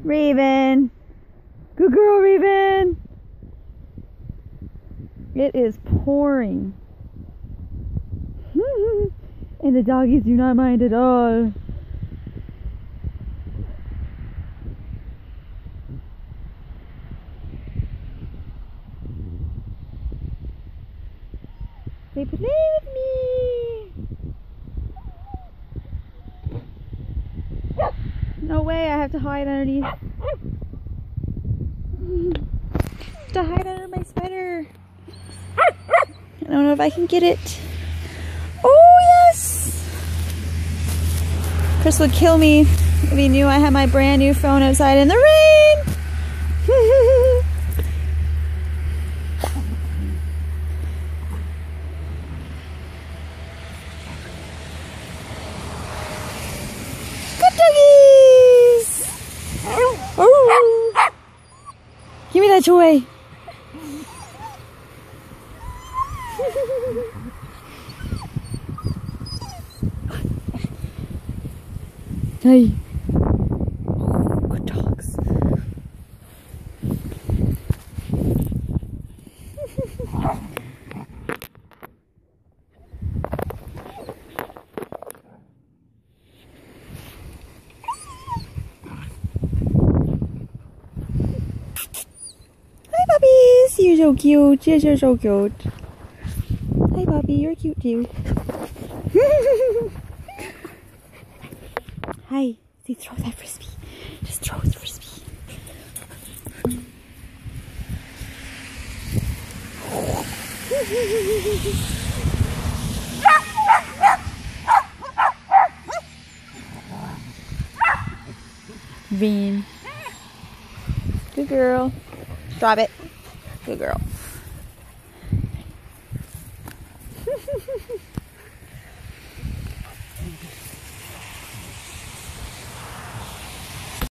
Raven. Good girl, Raven. It is pouring. And the doggies do not mind at all. They play with me. No way, I have to hide underneath. I have to hide under my sweater. I don't know if I can get it. Oh yes! Chris would kill me if he knew I had my brand new phone outside in the rain. Good doggies! Oh. Give me that toy. Hey. Oh, good dogs. Hi puppies, you're so cute. You're so cute. Hi puppy, you're cute too. Hi. See, throw that frisbee. Just throw the frisbee. Bean. Good girl. Drop it. Good girl.